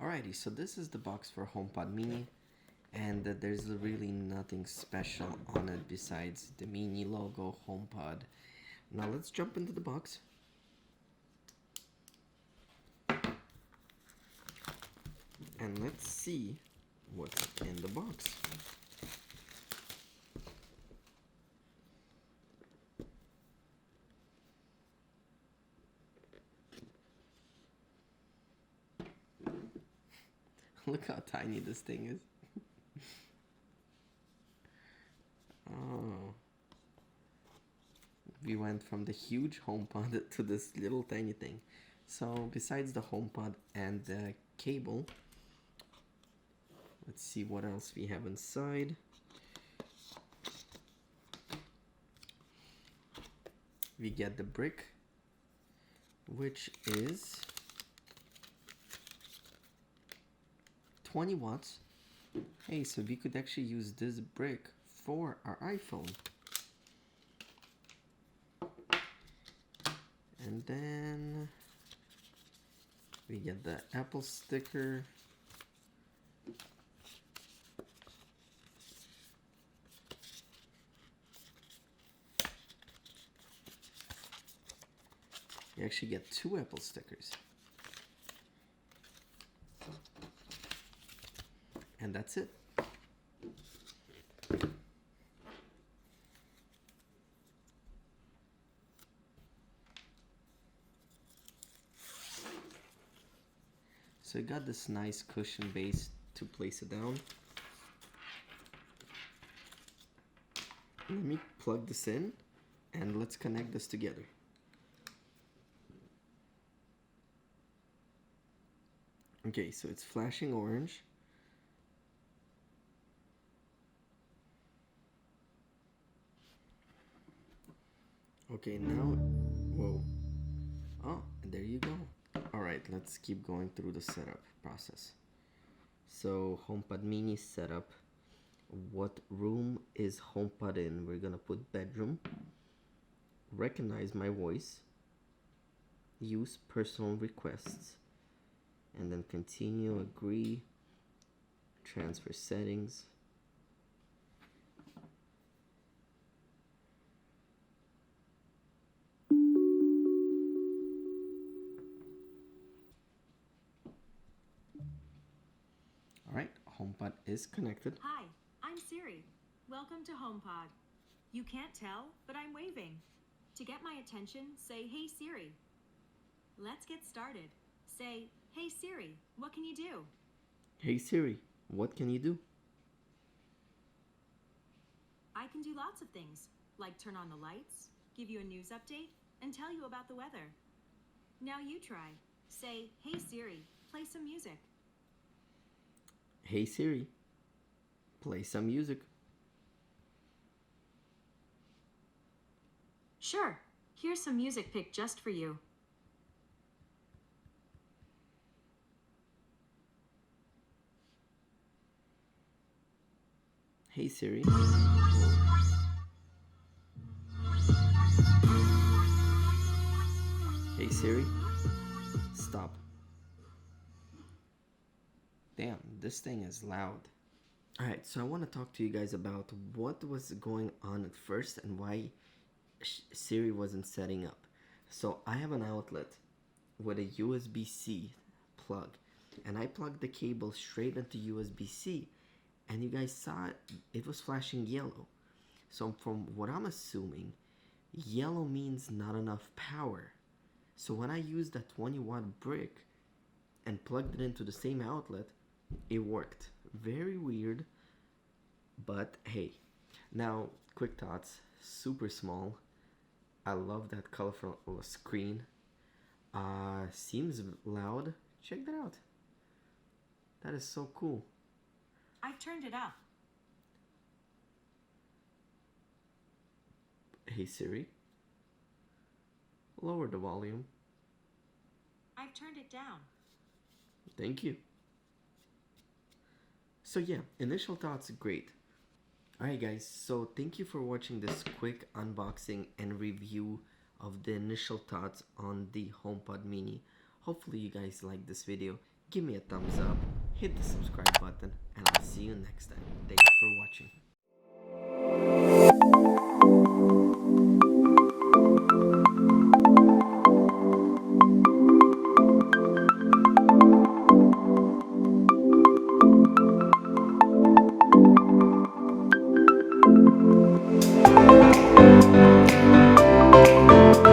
Alrighty, so this is the box for HomePod Mini, and there's really nothing special on it besides the Mini logo, HomePod. Now let's jump into the box. And let's see what's in the box. Look how tiny this thing is. Oh. We went from the huge HomePod to this little tiny thing. So besides the HomePod and the cable, let's see what else we have inside. We get the brick, which is 20 watts. Hey, so we could actually use this brick for our iPhone. And then we get the Apple sticker. You actually get 2 Apple stickers. And that's it. So I got this nice cushion base to place it down. Let me plug this in and let's connect this together. Okay, so it's flashing orange. Okay, now, whoa. Oh, and there you go. All right, let's keep going through the setup process. So HomePod Mini setup. What room is HomePod in? We're gonna put bedroom. Recognize my voice. Use personal requests. And then continue, agree, transfer settings. All right, HomePod is connected. Hi, I'm Siri. Welcome to HomePod. You can't tell, but I'm waving. To get my attention, say, "Hey Siri." Let's get started. Say, "Hey Siri, what can you do?" Hey Siri, what can you do? I can do lots of things, like turn on the lights, give you a news update, and tell you about the weather. Now you try. Say, "Hey Siri, play some music." Hey Siri, play some music. Sure, here's some music picked just for you. Hey Siri. Hey Siri, stop. Damn, this thing is loud. Alright, so I want to talk to you guys about what was going on at first and why Siri wasn't setting up. So I have an outlet with a USB-C plug, and I plugged the cable straight into USB-C, and you guys saw it was flashing yellow. So from what I'm assuming, yellow means not enough power. So when I used that 20-watt brick and plugged it into the same outlet, it worked. Very weird, but hey. Now, quick thoughts, super small. I love that colorful screen. Seems loud. Check that out. That is so cool. I've turned it up. Hey Siri, lower the volume. I've turned it down. Thank you. So yeah, initial thoughts, great. Alright guys, so thank you for watching this quick unboxing and review of the initial thoughts on the HomePod Mini. Hopefully you guys liked this video. give me a thumbs up, hit the subscribe button, and I'll see you next time. Thank you for watching.